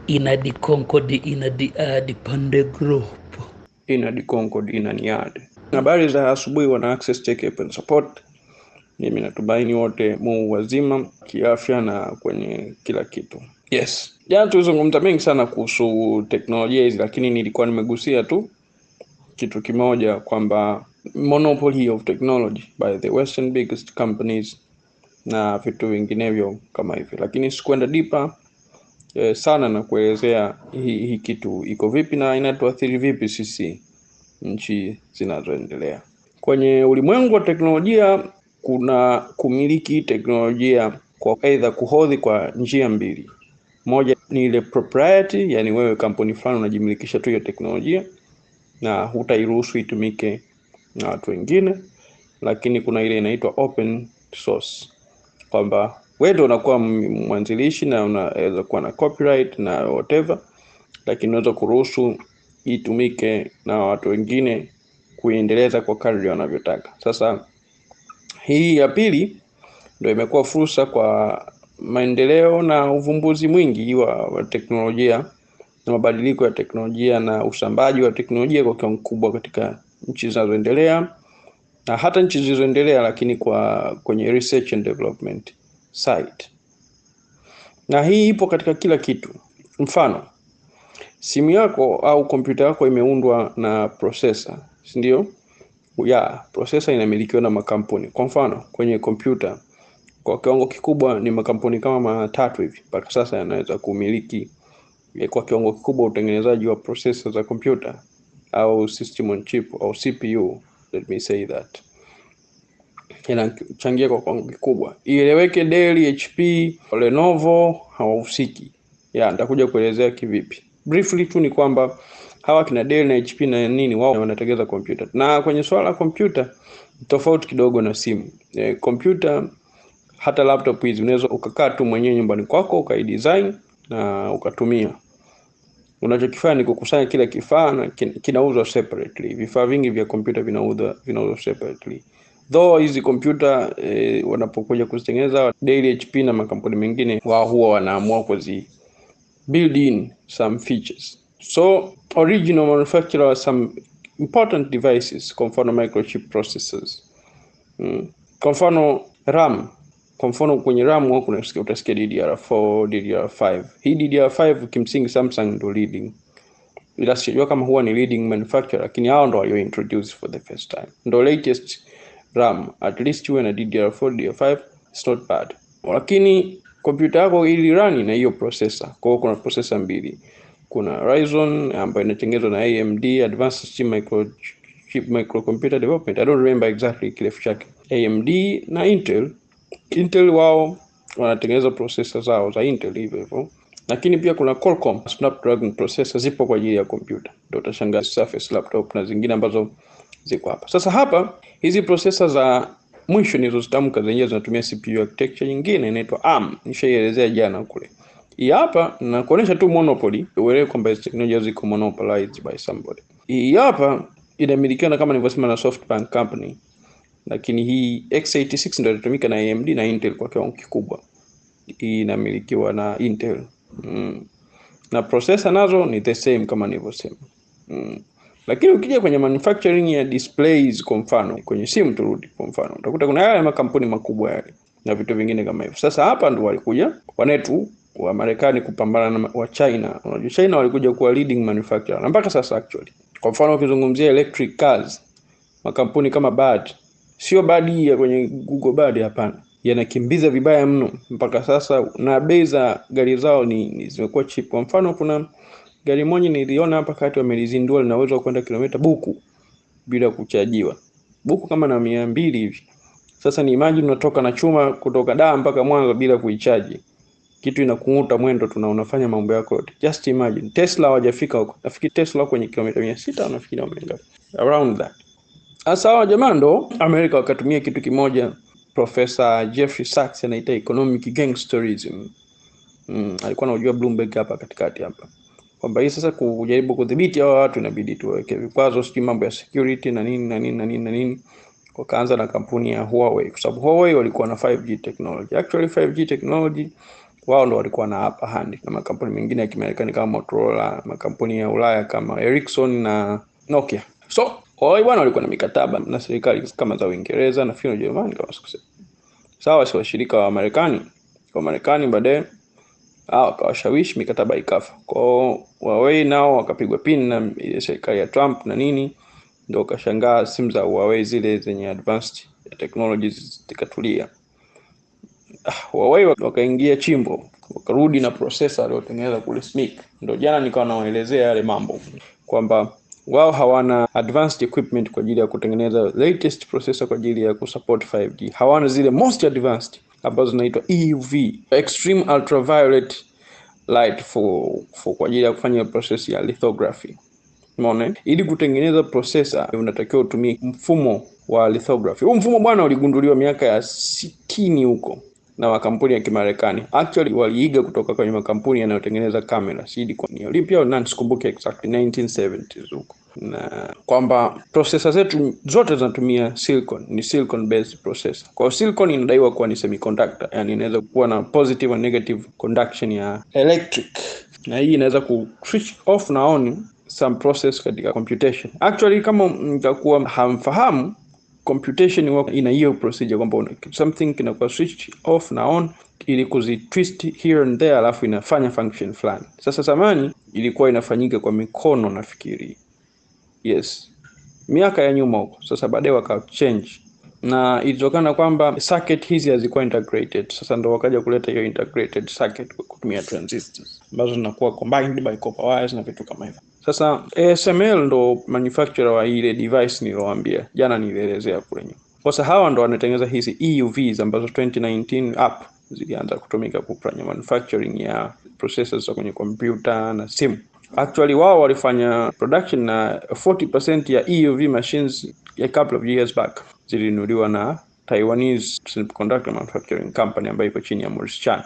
Inadi Concord, Inadi Pande Group, Inadi Concord, Inaniad. Habari za asubuhi wana Access Tech App and Support. Mimi natumaini wote mu wazima kiafya na kwenye kila kitu. Yes. Jana tulizungumza mengi sana kuhusu teknolojia hizi, lakini nilikuwa nimegusia tu kitu kimoja kwamba monopoly of technology by the western biggest companies na vitu vinginevyo kama hivi, lakini sikwenda deeper sana na kuelezea hii kitu iko vipi na inatuathiri vipi sisi nchi zinazoendelea. Kwenye ulimwengu wa teknolojia kuna kumiliki teknolojia kwa aidha kuhodhi kwa njia mbili. Moja ni ile proprietary, yani wewe kampuni fulani unajimilikisha tu hiyo teknolojia na hutairuhusu itumike na watu wengine. Lakini kuna ile inaitwa open source, kwamba wewe ndio unakuwa mwanzilishi na unaweza kuwa na copyright na whatever, lakini unaweza kuruhusu itumike na watu wengine kuendeleza kwa kadri wanavyotaka. Sasa hii ya pili ndio imekuwa fursa kwa maendeleo na uvumbuzi mwingi wa teknolojia na mabadiliko ya teknolojia na usambaji wa teknolojia kwa kiwango kikubwa katika nchi zinazoendelea na hata nchi zilizoendelea, lakini kwenye research and development side. Na hii ipo katika kila kitu. Mfano, simu yako au kompyuta yako imeundwa na processor, si ndio? Processor inamilikiwa na makampuni. Kwa mfano, kwenye kompyuta kwa kiwango kikubwa ni makampuni kama 3 hivi mpaka sasa yanaweza kumiliki kwa kiwango kikubwa utengenezaji wa processor za kompyuta au system on chip au CPU, let me say that. Inachangia kwa kiwango kikubwa. Ieleweke Dell, HP, Lenovo hawahusiki. Nitakuja kuelezea kivipi. Briefly tu ni kwamba hawa kina Dell na HP na nini wao wanatengeneza kompyuta. Na kwenye swala la kompyuta tofauti kidogo na simu. Kompyuta hata laptop hizi unaweza ukakaa tu mwenyewe nyumbani kwako ukaidesign na ukatumia. Unachokifanya ni kukusanya kila kifaa na kinauzwa separately. Vifaa vingi vya kompyuta vinauzwa separately. Though hizi kompyuta wanapokuja kuzitengeneza Dell, HP na makampuni mengine wao huwa wanaamua build in some features. So original manufacturer of some important devices, kwa mfano microchip processors. Kwa mfano RAM. Kwa mfano kwenye RAM huko utasikia DDR4, DDR5. Hii DDR5 kimsingi Samsung ndio leading. Ila sijua kama huwa ni leading manufacturer, lakini hao ndio walio introduce for the first time. Ndio latest RAM, at least uwe na DDR4, DDR5, it's not bad. Lakini kompyuta yako ili run na hiyo processor. Kwa hiyo kuna processor mbili. Kuna Ryzen ambayo inatengenezwa na AMD, Advanced Chip Microcomputer Development. I don't remember exactly kirefu chake. AMD na Intel wao wanatengeneza processor zao za Intel hivyo. Lakini pia kuna Qualcomm Snapdragon processor zipo kwa ajili ya kompyuta. Ndio utashangaa Surface laptop na zingine ambazo ziko hapa. Sasa hapa hizi processor za mwisho nilizozitamka zenyewe zinatumia CPU architecture nyingine inaitwa ARM. Nishaielezea jana kule. Hii hapa na kuonesha tu monopoly, uelewe kwamba hizo teknolojia ziko monopolized by somebody. Hii hapa inamilikiwa kama nilivyosema na SoftBank company. Lakini hii x86 ndio inatumika na AMD na Intel kwa kiwango kikubwa. Hii inamilikiwa na Intel. Na processor nazo ni the same kama nilivyosema. Lakini ukija kwenye manufacturing ya displays kwa mfano, kwenye simu turudi kwa mfano, utakuta kuna yale makampuni makubwa yale na vitu vingine kama hivyo. Sasa hapa ndio walikuja wanetu wa Marekani kupambana na wa China. Unajua China walikuja kuwa leading manufacturer na mpaka sasa actually. Kwa mfano ukizungumzia electric cars, makampuni kama BAD, sio BAD ya kwenye Google BAD, hapana. Yanakimbiza vibaya mno mpaka sasa na bei za gari zao ni zimekuwa cheap. Kwa mfano kuna gari moja niliona hapa kati wamelizindua linaweza kwenda kilomita buku bila kuchajiwa. Buku kama na 200 hivi. Sasa ni imagine unatoka na chuma kutoka Dar mpaka Mwanza bila kuichaji. Kitu inakunguta mwendo unafanya mambo yako yote. Just imagine. Tesla hawajafika huko. Nafikiri Tesla kwenye kilomita 600 nafikiri wameenda. Around that. Sasa hawa jamaa ndo Amerika wakatumia kitu kimoja Professor Jeffrey Sachs anaita economic gangsterism. Alikuwa anajua Bloomberg hapa katikati hapa. Kwamba hii sasa kujaribu kudhibiti hao watu inabidi tuweke vikwazo, sio mambo ya security na nini. Wakaanza na kampuni ya Huawei kwa sababu Huawei walikuwa na 5G technology. Actually 5G technology wao ndo walikuwa na upper hand, na makampuni mengine ya Kimarekani kama Motorola, makampuni ya Ulaya kama Ericsson na Nokia. So wao bwana walikuwa na mikataba na serikali kama za Uingereza na Finland, Ujerumani kama sikusema. Sawa, si washirika wa Marekani. Kwa Marekani baadaye wakawashawishi, mikataba ikafa. Kwa Huawei nao wakapigwa pin na serikali ya Trump na nini, ndio ukashangaa simu za Huawei zile zenye advanced technologies zikatulia. Huawei wakaingia chimbo, wakarudi na processor waliotengeneza kule SMIC. Ndio jana nikawa nawaelezea yale mambo kwamba wao hawana advanced equipment kwa ajili ya kutengeneza latest processor kwa ajili ya kusupport 5G. Hawana zile most advanced ambazo zinaitwa EUV, extreme ultraviolet light kwa ajili ya kufanya process ya lithography. Umeona? Ili kutengeneza processor unatakiwa utumie mfumo wa lithography. Huu mfumo bwana uligunduliwa miaka ya 60 huko na makampuni ya Kimarekani. Actually waliiga kutoka kwenye makampuni yanayotengeneza kamera. Sidi kwa ni Olympia au nani sikumbuki exactly, 1970s huko. Na kwamba processor zetu zote zinatumia silicon, ni silicon based processor. Kwa silicon inadaiwa kuwa ni semiconductor, yani inaweza kuwa na positive and negative conduction ya electric. Na hii inaweza ku switch off na on some process katika computation. Actually kama mtakuwa hamfahamu, computation work ina hiyo procedure kwamba something kinakuwa switch off na on ili kuzitwist here and there, alafu inafanya function fulani. Sasa zamani ilikuwa inafanyika kwa mikono nafikiri. Yes, miaka ya nyuma huko. Sasa baadaye waka change, na ilitokana kwamba circuit hizi hazikuwa integrated. Sasa ndo wakaja kuleta hiyo integrated circuit kwa kutumia transistors ambazo zinakuwa combined by copper wires na vitu kama hivyo. Sasa ASML ndo manufacturer wa ile device niliyowaambia jana, nielezea kule nyuma. Sasa hawa ndo wanatengeneza hizi EUVs ambazo 2019 up zilianza kutumika kufanya manufacturing ya processors za kwenye computer na simu. Actually wao walifanya production na 40% ya EUV machines a couple of years back zilinunuliwa na Taiwanese semiconductor manufacturing company ambayo iko chini ya Morris Chan.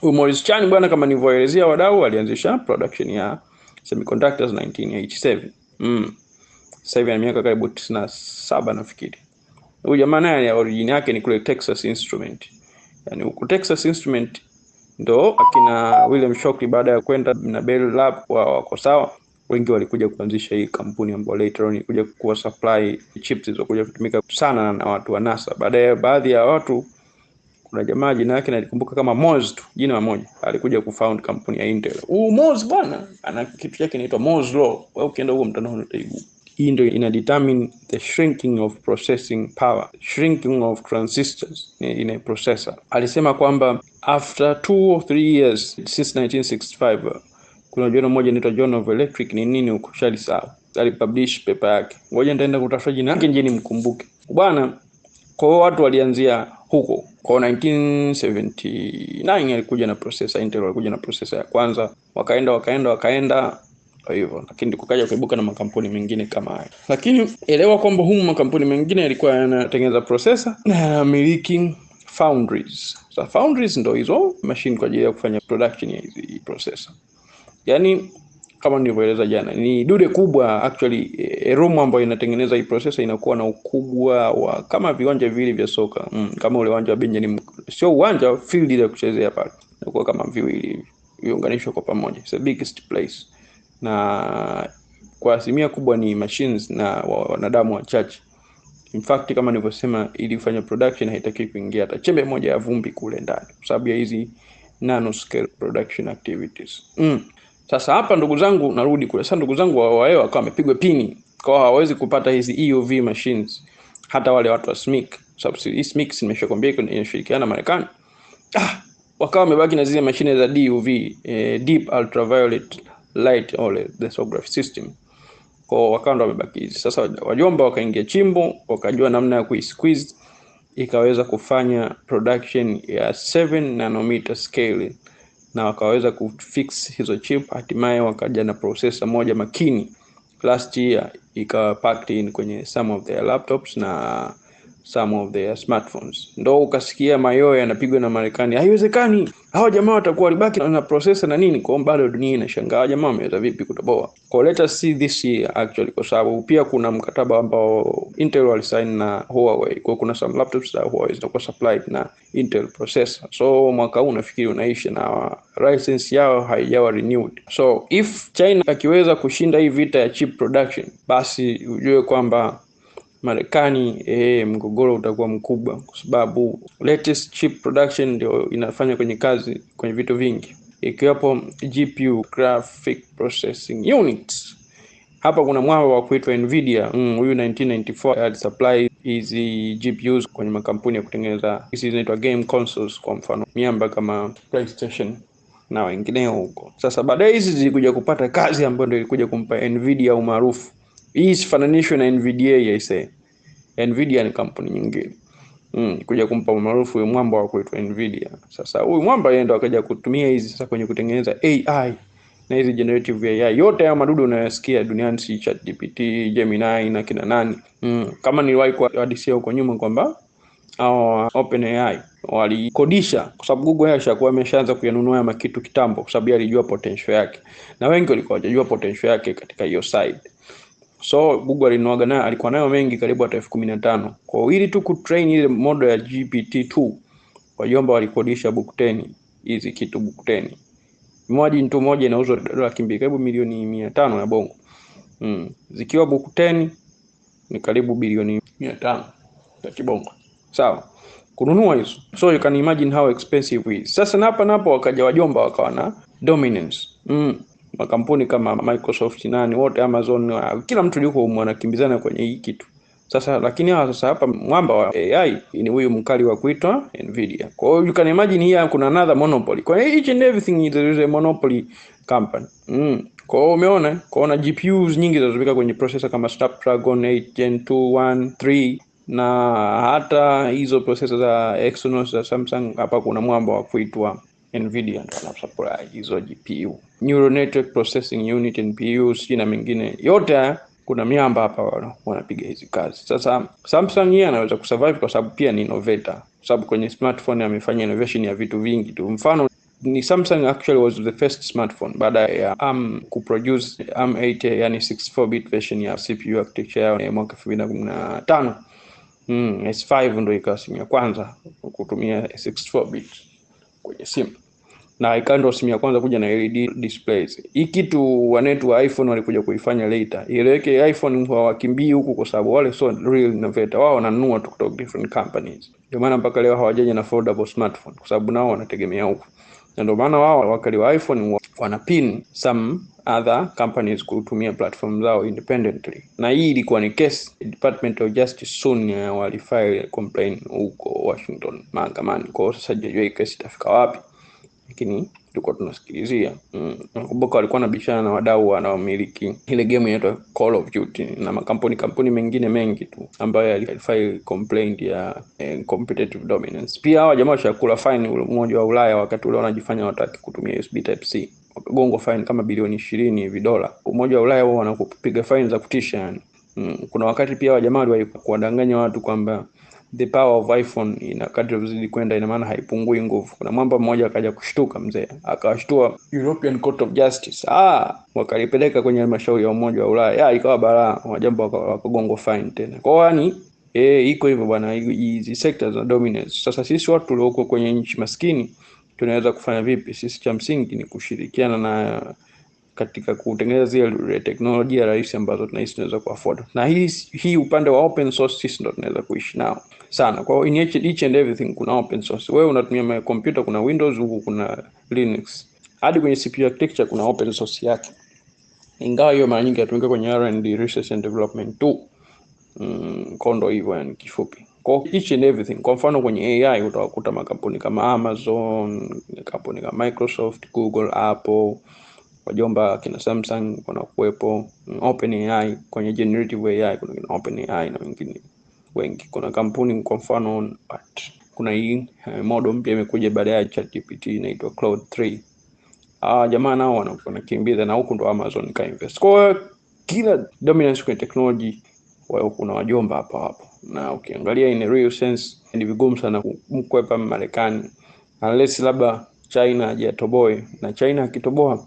Morris Chan bwana, kama nilivyoelezea, wadau alianzisha production ya semiconductors 1987. Sasa hivi ana miaka karibu 97 nafikiri. Huyu jamaa naye origin yake ni kule Texas Instrument. Yani huko Texas Instrument ndo akina William Shockley baada ya kwenda na Bell Lab wako sawa, wengi walikuja kuanzisha hii kampuni ambayo later on ilikuja kuwa supply chips zilizokuja kutumika sana na watu wa NASA. Baadaye baadhi ya watu, kuna jamaa jina yake nalikumbuka kama Moore's tu, jina moja, alikuja kufound kampuni ya Intel. Moore's bwana ana kitu chake inaitwa Moore's law. Wewe ukienda huko mtandaoni utaibu. Hii ndio ina determine the shrinking of processing power, shrinking of transistors in a processor. Alisema kwamba after 2 or 3 years since 1965, kuna journal moja inaitwa Journal of Electric ni nini huko shali sawa, alipublish paper yake. Ngoja nitaenda kutafuta jina yake nje nimkumbuke bwana. Kwa watu walianzia huko kwa 1979 alikuja na processor, Intel alikuja na processor ya kwanza, wakaenda hivyo, lakini kukaja kuibuka na makampuni mengine kama haya. Lakini elewa kwamba humu makampuni mengine yalikuwa yanatengeneza processor na yanamiliki foundries. So foundries ndo hizo machine kwa ajili ya kufanya production ya hizi processor. Yani kama nilivyoeleza jana, ni dude kubwa actually. Room ambayo inatengeneza hii processor inakuwa na ukubwa wa kama viwanja viwili vya soka. Kama ule uwanja wa Benjamin, sio uwanja, field ile ya kuchezea pale. Inakuwa kama viwili viunganishwa kwa pamoja. It's the biggest place. Na kwa asilimia kubwa ni machines na wanadamu wachache. In fact kama nilivyosema, ili kufanya production haitaki kuingia hata chembe moja ya vumbi kule ndani kwa sababu ya hizi nanoscale production activities. Sasa hapa ndugu zangu narudi kule. Sasa ndugu zangu wao wakawa wamepigwa pini, kwa hawawezi kupata hizi EUV machines hata wale watu wa SMIC, sababu hii SMIC nimeshakwambia inashirikiana na Marekani. Wakawa wamebaki na zile mashine za DUV, deep ultraviolet light lithography system. Kwa wakawa ndo wamebaki hizi. Sasa wajomba wakaingia chimbo, wakajua namna ya kuisqueeze ikaweza kufanya production ya 7 nanometer scale, na wakaweza kufix hizo chip. Hatimaye wakaja na processor moja makini last year, ikawa packed in kwenye some of their laptops, na some of their smartphones. Ndo ukasikia mayowe yanapigwa na Marekani, haiwezekani hao jamaa watakuwa walibaki na processor na nini. Kwa bado dunia inashangaa jamaa wameweza vipi kutoboa. Kwa let us see this year actually, kwa sababu pia kuna mkataba ambao Intel walisign na Huawei. Kwa kuna some laptops za Huawei zitakuwa supplied na Intel processor. So mwaka huu nafikiri unaisha na license yao haijawa renewed. So if China akiweza kushinda hii vita ya chip production, basi ujue kwamba Marekani mgogoro utakuwa mkubwa, kwa sababu latest chip production ndio inafanya kwenye vitu vingi, ikiwapo GPU, graphic processing units. Hapa kuna mwamba wa kuitwa Nvidia. Huyu 1994 alisupply hizi GPUs kwenye makampuni ya kutengeneza hizi zinaitwa game consoles, kwa mfano miamba kama PlayStation na wengineo huko. Sasa baadaye hizi zilikuja kupata kazi ambayo ndio ilikuja kumpa Nvidia umaarufu. Hii sifananishwe na Nvidia yaise. Nvidia ni kampuni nyingine. Kuja kumpa umaarufu huyu mwamba wa kuitwa Nvidia. Sasa huyu mwamba yeye ndo akaja kutumia hizi sasa kwenye kutengeneza AI na hizi generative AI. Yote haya madudu unayosikia duniani, si ChatGPT, Gemini na kina nani. Kama niliwahi kuhadithia huko nyuma kwamba OpenAI walikodisha, kwa sababu Google yashakuwa ameshaanza kuyanunua ya makitu kitambo, kwa sababu alijua potential yake. Na wengi walikuwa hawajajua potential yake katika hiyo side. So Google alikuwa nayo mengi karibu hata 15,000. Kwa ili tu kutrain ile model ya GPT-2, wajomba walikodisha book 10 hizi kitu book 10. Moja inauzwa $200,000 karibu milioni 500 ya bongo. Zikiwa book 10 ni karibu bilioni 500 ya kibongo. Sawa. Kununua hizo. So you can imagine how expensive it is. Sasa napo wakaja wajomba wakawa na dominance. Makampuni kama Microsoft nani wote, Amazon, kila mtu yuko anakimbizana kwenye hii kitu. Sasa lakini sasa hapa mwamba wa AI ni huyu mkali wa kuitwa Nvidia. Kwa hiyo you can imagine here kuna another monopoly. Kwa each and everything there is a monopoly company. Kwa hiyo umeona, kuna GPUs nyingi zinazotumika kwenye processor kama Snapdragon 8 Gen 2, 1, 3 na hata hizo processor za Exynos za Samsung. Hapa kuna mwamba wa kuitwa Nvidia ndio anasupply hizo GPU, neural network processing unit, NPUs na mengine yote. Kuna miamba hapa wanapiga hizi kazi. Sasa Samsung yeye anaweza kusurvive kwa sababu pia ni innovator, kwa sababu kwenye smartphone amefanya innovation ya vitu vingi tu. Mfano ni Samsung actually was the first smartphone baada ya kuproduce ARM8 yani 64-bit version ya CPU architecture yao mwaka 2015. S5 ndio ikawa simu ya kwanza kutumia 64-bit kwenye simu, na ikawa simu ya kwanza kuja na LED displays. Hii kitu wanetu wa iPhone walikuja kuifanya later. Ileweke iPhone hawakimbii huku kwa sababu wale so real innovator, wao wananunua tu kutoka different companies. Ndio maana mpaka leo hawajaje na foldable smartphone, kwa sababu nao wanategemea huku. Na ndio maana wao wakali wa iPhone wanapin some other companies kutumia platform zao independently. Na hii ilikuwa ni case Department of Justice soon walifile complaint huko Washington mahakamani. Kwa sasa hajajua hii case itafika wapi, lakini tulikuwa tunasikilizia. Nakumbuka walikuwa nabishana na wadau wanaomiliki ile game inaitwa Call of Duty na makampuni mengine mengi tu ambayo yalifile complaint ya competitive dominance. Pia hawa jamaa washakula fine Umoja wa Ulaya wakati ule wanajifanya wataki kutumia USB type C. Gongo fine kama bilioni 20 hivi dola. Umoja wa Ulaya wao wanakupiga fine za kutisha yani. Kuna wakati pia hawa jamaa walikuwa kuwadanganya watu kwamba the power of iPhone ina kadri vizidi kwenda ina maana haipungui nguvu. Kuna mwamba mmoja akaja kushtuka mzee, akawashtua European Court of Justice. Wakalipeleka kwenye halmashauri ya Umoja wa Ulaya. Ikawa balaa, wajambo wakagongo fine tena. Kwa yani iko hivyo bwana, hizi sectors za dominance. Sasa sisi watu tulioko kwenye nchi maskini tunaweza kufanya vipi? Sisi cha msingi ni kushirikiana na katika kutengeneza zile teknolojia rahisi ambazo tunaweza kuafford. Na hii upande wa open source sisi ndo tunaweza kuishi nao sana. Kwa in each and everything kuna open source. Wewe unatumia computer, kuna Windows huku, kuna Linux. Hadi kwenye CPU architecture kuna open source yake. Ingawa hiyo mara nyingi inatumika kwenye R&D, research and development tu. Kondo hivyo yani kifupi. Kwa each and everything. Kwa mfano kwenye AI utakuta makampuni kama Amazon, kampuni kama Microsoft, Google, Apple, wajomba kina Samsung wanakuwepo. OpenAI kwenye generative AI kuna OpenAI na wengine wengi. Kuna kampuni kwa mfano kuna hii model mpya imekuja baada ya ChatGPT inaitwa Claude 3. Jamaa nao wanakimbiza na huko ndo Amazon ka invest. Kwa kila dominance kwenye technology Kwa hiyo kuna wajomba hapo, na ukiangalia in a real sense ni vigumu sana kumkwepa Marekani unless labda China hajatoboe, na China akitoboa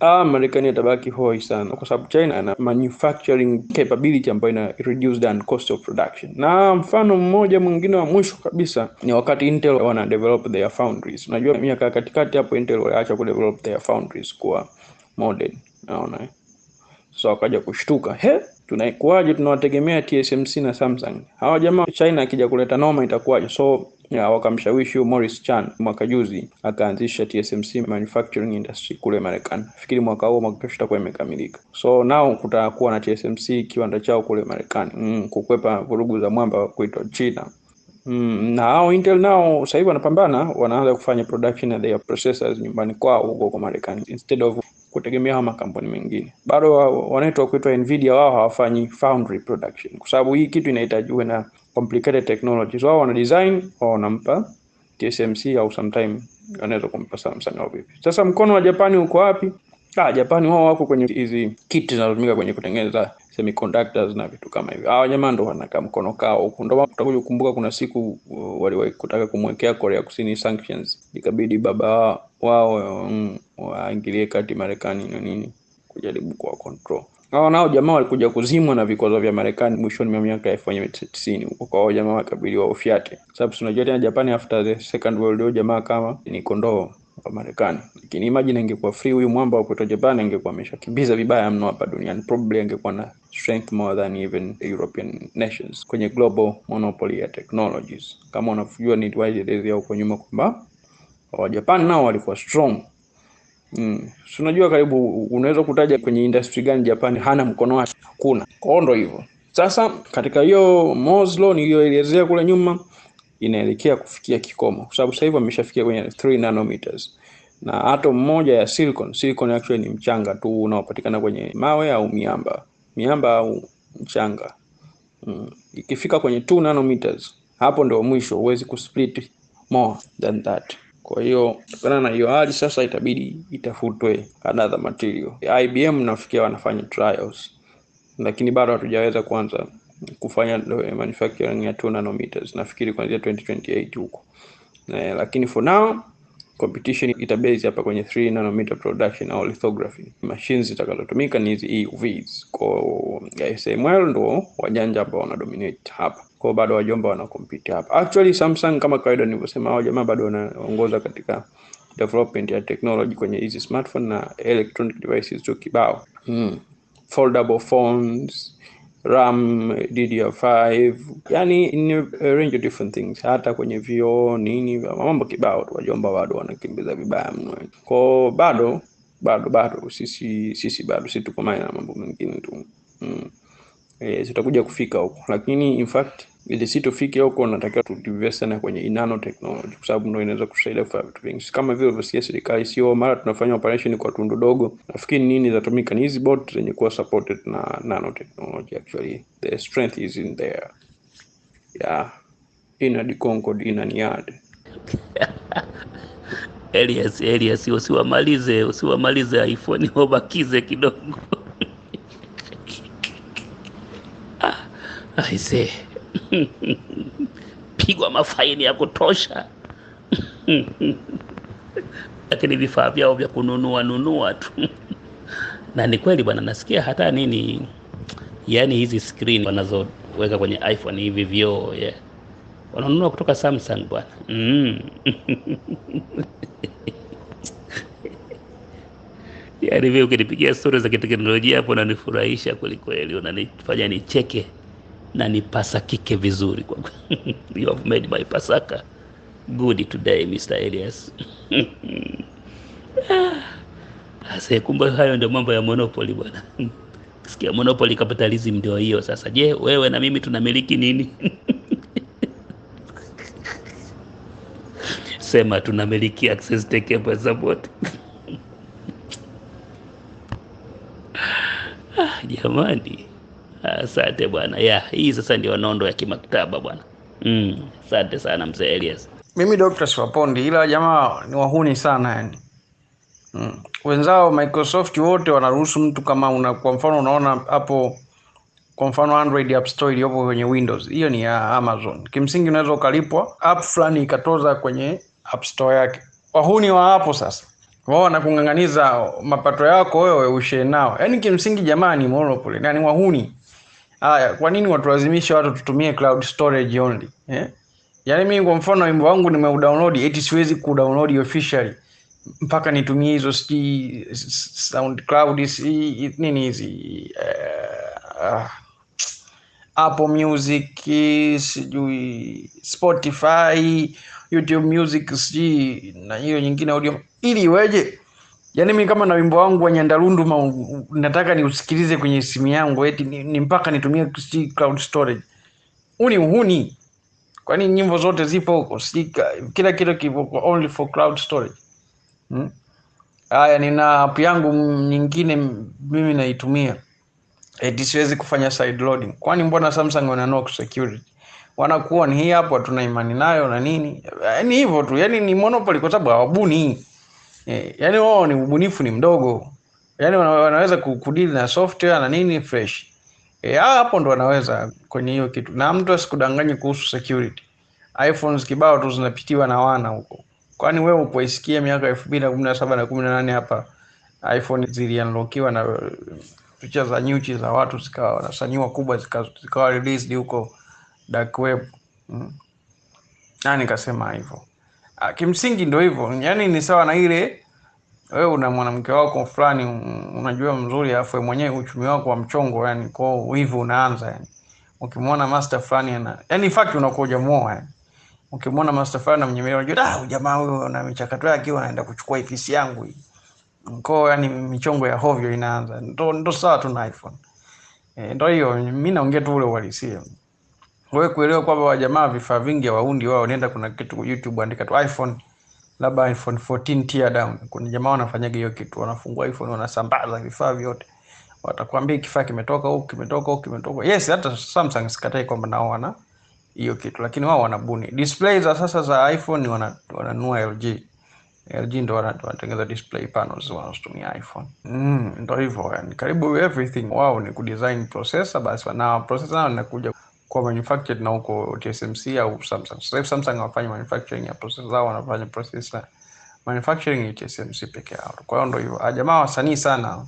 Marekani atabaki hoi sana, kwa sababu China ana manufacturing capability ambayo ina reduce the cost of production. Na mfano mmoja mwingine wa mwisho kabisa ni wakati Intel wana develop their foundries. Unajua miaka katikati hapo Intel waliacha ku develop their foundries kwa modern, naona so wakaja kushtuka, tunaikuaje tunawategemea TSMC na Samsung, hawa jamaa China akija kuleta noma itakuwaje? So wakamshawishi Morris Chan mwaka juzi akaanzisha TSMC manufacturing industry kule Marekani. Fikiri mwaka huo mwaka kesho itakuwa imekamilika. So nao kutakuwa na TSMC kiwanda chao kule Marekani, kukwepa vurugu za mwamba kuitwa China. Na hao Intel nao sasa hivi wanapambana, wanaanza kufanya production ya their processors nyumbani kwao huko kwa Marekani instead of kutegemea hama kampuni mengine. Bado wanaitwa kuitwa Nvidia, wao hawafanyi foundry production kwa sababu hii kitu inahitaji uwe na complicated technologies. Wao wana design, wao wanampa TSMC au sometime wanaweza kumpa Samsung au vipi. Sasa mkono wa Japani uko wapi? Japani wao wako kwenye hizi kit zinazotumika kwenye kutengeneza semiconductors na vitu kama hivyo. Hao jamaa ndo wanaka mkono kao huko. Ndio utakuja kukumbuka kuna siku waliwahi kutaka kumwekea Korea Kusini sanctions. Ikabidi baba wao waingilie kati Marekani na nini kujaribu kwa control. Hao nao jamaa walikuja kuzimwa na vikwazo vya Marekani mwishoni mwa miaka ya 1990 huko. Kwa hiyo jamaa wakabidi wao ufyate. Sababu tunajua tena Japan after the second world war jamaa kama ni kondoo wa Marekani. Lakini imagine ingekuwa free huyu mwamba wa kutoka Japan angekuwa ameshakimbiza vibaya mno hapa duniani. Probably angekuwa na strength more than even the European nations kwenye global monopoly ya technologies. Kama unafujua ni why days ya huko nyuma kwamba wa Japan nao walikuwa strong. Unajua karibu unaweza kutaja kwenye industry gani Japan hana mkono wake? Hakuna. Kondo hivyo. Sasa katika hiyo Moore's law niliyoelezea kule nyuma inaelekea kufikia kikomo, kwa sababu sasa hivi ameshafikia kwenye 3 nanometers. Na atom moja ya silicon actually ni mchanga tu unaopatikana kwenye mawe au miamba au mchanga. Ikifika kwenye 2 nanometers hapo ndio mwisho, huwezi kusplit more than that. Kwa hiyo kutokana na hiyo hali sasa itabidi itafutwe another material. IBM nafikia wanafanya trials, lakini bado hatujaweza kuanza kufanya manufacturing ya 2 nanometers. Nafikiri kuanzia 2028 huko. Lakini for now competition itabase hapa kwenye 3 nanometer production au lithography. Machines zitakazotumika ni hizi EUVs. Kwa ASML ndo wajanja ambao wanadominate hapa. Kwa bado wajomba wana compete hapa. Actually Samsung kama kawaida nilivyosema, hao jamaa bado wanaongoza katika development ya technology kwenye hizi smartphone na electronic devices tu kibao. Foldable phones, RAM, DDR5, yani in a range of different things. Hata kwenye vioo nini mambo kibao tu wajomba bado wanakimbiza vibaya mno. Kwa bado sisi bado tuko na mambo mengine tu. Zitakuja kufika huko, lakini in fact ili tufike huko natakiwa tuinvest sana kwenye nano technology, kwa sababu ndio inaweza kusaidia kwa vitu vingi kama vile vya serikali. Sio mara tunafanya operation kwa tundu dogo. Nafikiri nini zatumika ni hizi bot zenye kuwa supported na nano technology. Actually the strength is in there. Ina di Concord ina niad. Elias usiwamalize iPhone, wabakize kidogo. Aise. Pigwa mafaini ya kutosha. Lakini vifaa vyao vya kununua tu. Na ni kweli bwana, nasikia hata nini, yani hizi screen wanazoweka kwenye iPhone hivi vioo wananunua kutoka Samsung bwana. Yani wewe ukinipigia stories za teknolojia hapo unanifurahisha kweli kweli, unanifanya nicheke na nipasakike vizuri kwa you have made my pasaka good today Mr. Elias. Sasa kumbe hayo ndio mambo ya monopoly bwana. Sikia, monopoly capitalism ndio hiyo sasa. Je, wewe na mimi tunamiliki nini? Sema tunamiliki access take support. Jamani. Asante bwana. Hii sasa ndio nondo ya kimaktaba bwana. Asante sana mzee Elias. Mimi Dr. Swapondi, ila jamaa ni wahuni sana yani. Wenzao Microsoft wote wanaruhusu mtu kama kwa mfano unaona hapo Kwa mfano Android App Store iliyopo kwenye Windows, hiyo ni ya Amazon. Kimsingi unaweza ukalipwa app fulani ikatoza kwenye App Store yake. Wahuni wa hapo sasa, wao wanakung'ang'aniza mapato yako wewe ushare nao. Yaani kimsingi jamani, monopoly na ni wahuni. Haya, kwa nini watulazimisha watu tutumie cloud storage only? Yaani mimi kwa mfano wimbo wangu nimeudownload, eti siwezi kudownload officially mpaka nitumie hizo SoundCloud nini hizi Apple Music, sijui Spotify, YouTube Music, sijui na hiyo nyingine audio, ili iweje? Yaani mimi kama na wimbo wangu wa Nyandalundu nataka niusikilize kwenye simu yangu, eti ni mpaka nitumie cloud storage. Uni uhuni. Kwani nyimbo zote zipo huko? Kila kitu kipo only for cloud storage. Haya, nina app yangu nyingine mimi naitumia, eti siwezi kufanya side loading. Kwani mbona Samsung wana knock security? Wanakuwa ni hii hapo, tuna imani nayo na nini? Yaani hivyo tu, yaani ni monopoly kwa sababu hawabuni. Yaani wao ni ubunifu ni mdogo. Yaani wanaweza kudili na software na nini fresh. Hapo ndo wanaweza kwenye hiyo kitu. Na mtu asikudanganye kuhusu security. iPhones kibao tu zinapitiwa na wana huko. Kwani wewe upoisikia miaka 2017 na 18 hapa iPhone ziliunlockiwa na picha za nyuchi za watu zikawa wanasaniwa kubwa zikawa released huko dark web. Nikasema hivyo. Kimsingi ndio hivyo. Yaani ni sawa na ile wewe una mwanamke wako fulani unajua mzuri, afu mwenyewe uchumi wako wa mchongo, yani kwa hivyo unaanza yani. Ukimwona master fulani yani in fact unakuja muoa yani. Ukimwona master fulani na mnyemelea unajua jamaa huyo na michakato yake anaenda kuchukua ifisi yangu hii. Kwa yani michongo ya hovyo inaanza. Ndo sawa tu na iPhone. Ndio hiyo mimi naongea tu ule uhalisia. Wewe kuelewa kwamba wajamaa vifaa vingi waundi wao, nenda kuna kitu YouTube andika tu iPhone, labda iPhone 14 tear down. Kuna jamaa wanafanyaga hiyo kitu, wanafungua iPhone wanasambaza vifaa vyote. Watakwambia kifaa kimetoka huko. Yes, hata Samsung sikatai kwamba nao wana hiyo kitu, lakini wao wanabuni. Display za sasa za iPhone wananunua LG. LG ndo wanatengeneza display panels wanatumia iPhone. Ndio hivyo yani. Karibu everything wao ni kudesign processor, basi na processor nao inakuja kwa manufactured na huko TSMC au Samsung. Sasa Samsung hawafanya manufacturing ya processor zao, wanafanya processor manufacturing ya TSMC peke yao. Kwa hiyo ndio hivyo. Jamaa wasanii sana.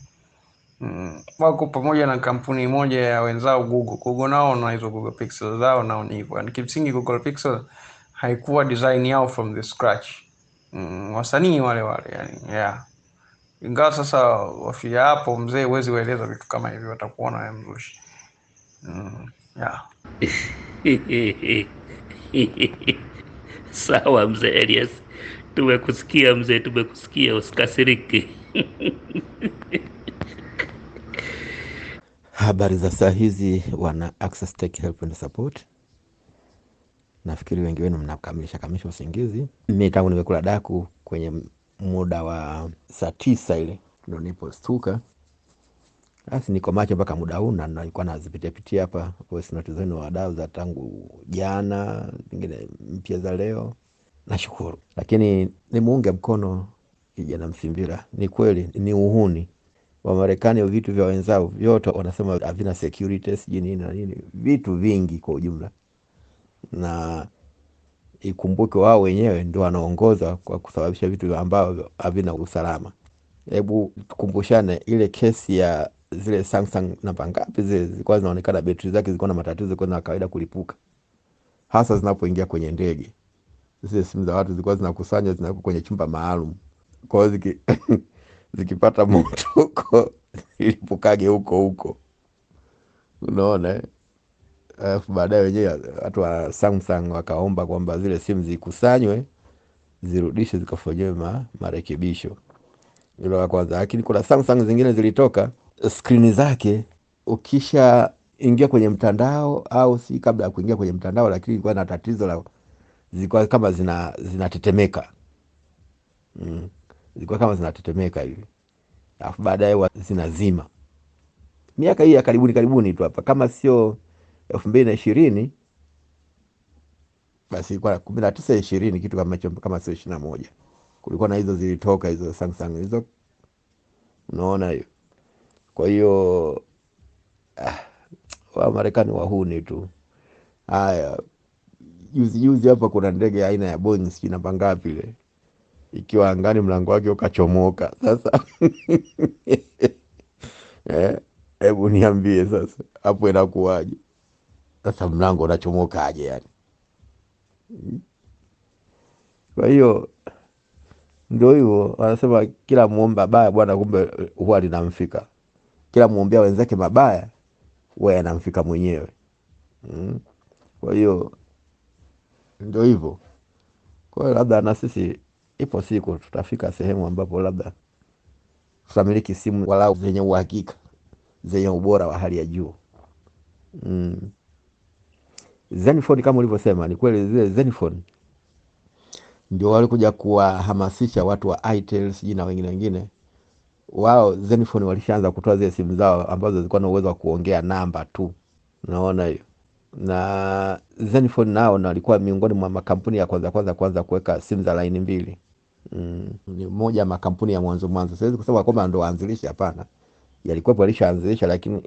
Wako pamoja na kampuni moja ya wenzao Google nao na hizo Google Pixel zao nao ni hivyo. Kimsingi Google Pixel haikuwa design yao from the scratch. Wasanii wale yani, ingawa sasa wafia hapo mzee, huwezi kueleza vitu kama hivyo, watakuona wewe mzushi. Sawa mzee Elias, tumekusikia mzee, tumekusikia, usikasirike. Habari za saa hizi wana Access Tech Help and Support. Nafikiri wengi wenu mnakamilisha usingizi. Mimi tangu nimekula daku kwenye muda wa saa 9 ile ndio nipo stuka. Basi niko macho mpaka muda huu na nilikuwa nazipitia hapa voice note zenu wadau za tangu jana, nyingine mpya za leo. Nashukuru. Lakini nimuunge mkono kijana Msimbira. Ni kweli ni uhuni wa Marekani, vitu vya wenzao vyote wanasema havina security sijui nini na nini, vitu vingi kwa ujumla. Na ikumbuke wao wenyewe ndio wanaongoza kwa kusababisha vitu ambavyo havina usalama. Hebu tukumbushane ile kesi ya zile Samsung namba ngapi zile zilikuwa zinaonekana betri zake zilikuwa na matatizo kwa kawaida kulipuka, hasa zinapoingia kwenye ndege. Zile simu za watu zilikuwa zinakusanywa zinawekwa kwenye chumba maalum, kwa hiyo zikipata moto huko ilipukage huko, unaona. Baadaye wenyewe watu wa Samsung wakaomba kwamba zile simu zikusanywe zirudishwe zikafanyiwe marekebisho. Hilo la kwanza. Lakini kuna Samsung zingine zilitoka screen zake ukisha ingia kwenye mtandao au si kabla ya kuingia kwenye mtandao, lakini ilikuwa na tatizo la zilikuwa kama zinatetemeka. Zilikuwa kama zinatetemeka hivi. Alafu baadaye zinazima. Miaka hii ya karibuni tu hapa, kama sio 2020 basi kwa 19 20 kitu kama hicho, kama sio 21 kulikuwa na hizo zilitoka hizo Samsung hizo, unaona hiyo. Kwa hiyo wa Marekani wahuni tu. Haya, juzi hapa kuna ndege aina ya Boeing sijui namba ngapi ile ikiwa angani, mlango wake ukachomoka. Sasa hebu niambie sasa hapo inakuwaje? Sasa mlango unachomoka aje yani? Kwa hiyo ndio hivyo wanasema, kila muomba baya bwana kumbe huwa linamfika. Kila muombea wenzake mabaya huwa yanamfika mwenyewe. Kwa hiyo ndio hivyo. Kwa hiyo labda na sisi ipo siku tutafika sehemu ambapo labda tutamiliki simu walau zenye uhakika, zenye ubora wa hali ya juu. Zenfone kama ulivyosema, ni kweli zile Zenfone ndio walikuja kuwahamasisha watu wa Itel sijui na wengine. Wao Zenfone walishaanza kutoa zile simu zao ambazo zilikuwa na uwezo wa kuongea namba tu. Unaona hiyo? Na Zenfone nao na walikuwa miongoni mwa makampuni ya kwanza kuweka simu za line mbili. Ni moja ya makampuni ya mwanzo. Siwezi kusema kwamba ndo waanzilishi, hapana. Yalikuwa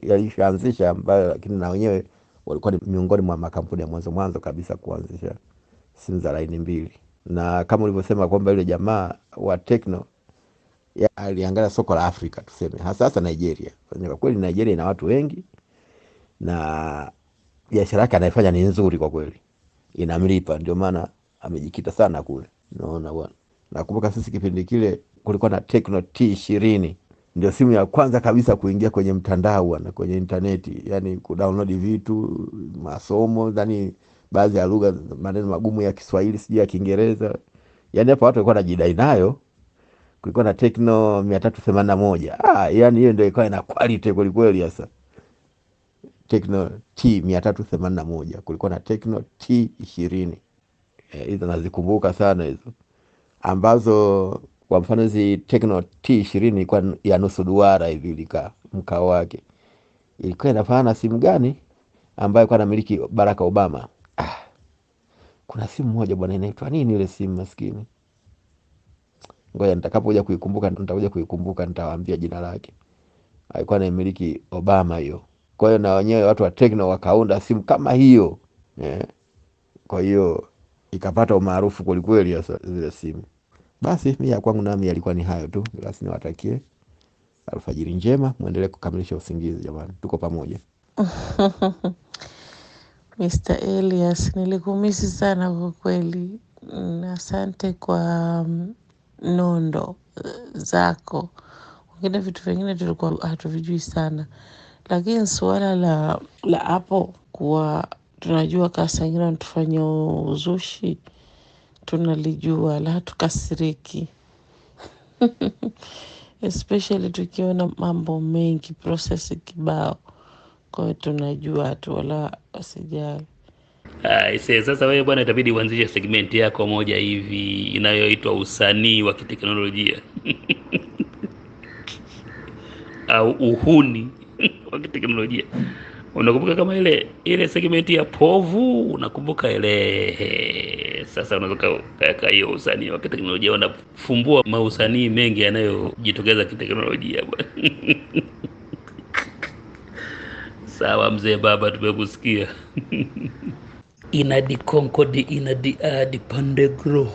yalishaanzisha ambayo, lakini na wenyewe walikuwa ni miongoni mwa makampuni ya mwanzo kabisa kuanzisha simu za line mbili. Na kama ulivyosema kwamba yule jamaa wa Tecno aliangalia soko la Afrika tuseme, hasa Nigeria. Kwa kweli Nigeria ina watu wengi na biashara yake anaifanya ni nzuri kwa kweli. Inamlipa, ndio maana amejikita sana kule. Unaona bwana. Nakumbuka sisi kipindi kile kulikuwa na Tecno T20. Ndio simu ya kwanza kabisa kuingia kwenye mtandao na kwenye interneti, yani kudownload vitu, masomo, yani baadhi ya lugha, maneno magumu ya Kiswahili sijui ya Kiingereza. Yani hapo watu walikuwa wanajidai nayo. Kulikuwa na Tecno 381. Yani hiyo ndio ilikuwa ina quality kweli kweli sasa. Tecno T381, kulikuwa na Tecno T20. Hizo nazikumbuka sana hizo. Ambazo kwa mfano hizi Tecno T20 ilikuwa ya nusu duara hivi ilika mkao wake. Ilikuwa inafanana simu gani ambayo ilikuwa inamiliki Barack Obama. Kuna simu moja bwana inaitwa nini ile simu maskini? Ngoja nitakapokuja kuikumbuka nitawaambia jina lake. Alikuwa anamiliki Obama hiyo. Kwa hiyo na wenyewe watu wa Tecno wakaunda simu kama hiyo. Kwa hiyo ikapata umaarufu kweli kweli zile simu. Basi mimi ya kwangu nami yalikuwa ni hayo tu. Basi niwatakie alfajiri njema, muendelee kukamilisha usingizi jamani. Tuko pamoja. Mr. Elias, nilikumisi sana kwa kweli. Asante kwa nondo zako. Wengine vitu vingine tulikuwa hatuvijui sana. Lakini suala la hapo kuwa tunajua kasa ingine wanatufanya uzushi, tunalijua, la hatukasiriki. Especially tukiona mambo mengi, process kibao. Kwa hiyo tunajua tu, wala usijali. Sasa wewe bwana, itabidi uanzishe segment yako moja hivi inayoitwa usanii wa kiteknolojia. Au uhuni wa kiteknolojia. Unakumbuka kama ile segment ya povu, unakumbuka ile? Sasa unaweza kaka hiyo usanii wa kiteknolojia, unafumbua mausanii mengi yanayojitokeza kiteknolojia bwana. Sawa mzee baba, tumekusikia. Inadi Concord inadi adi pande group.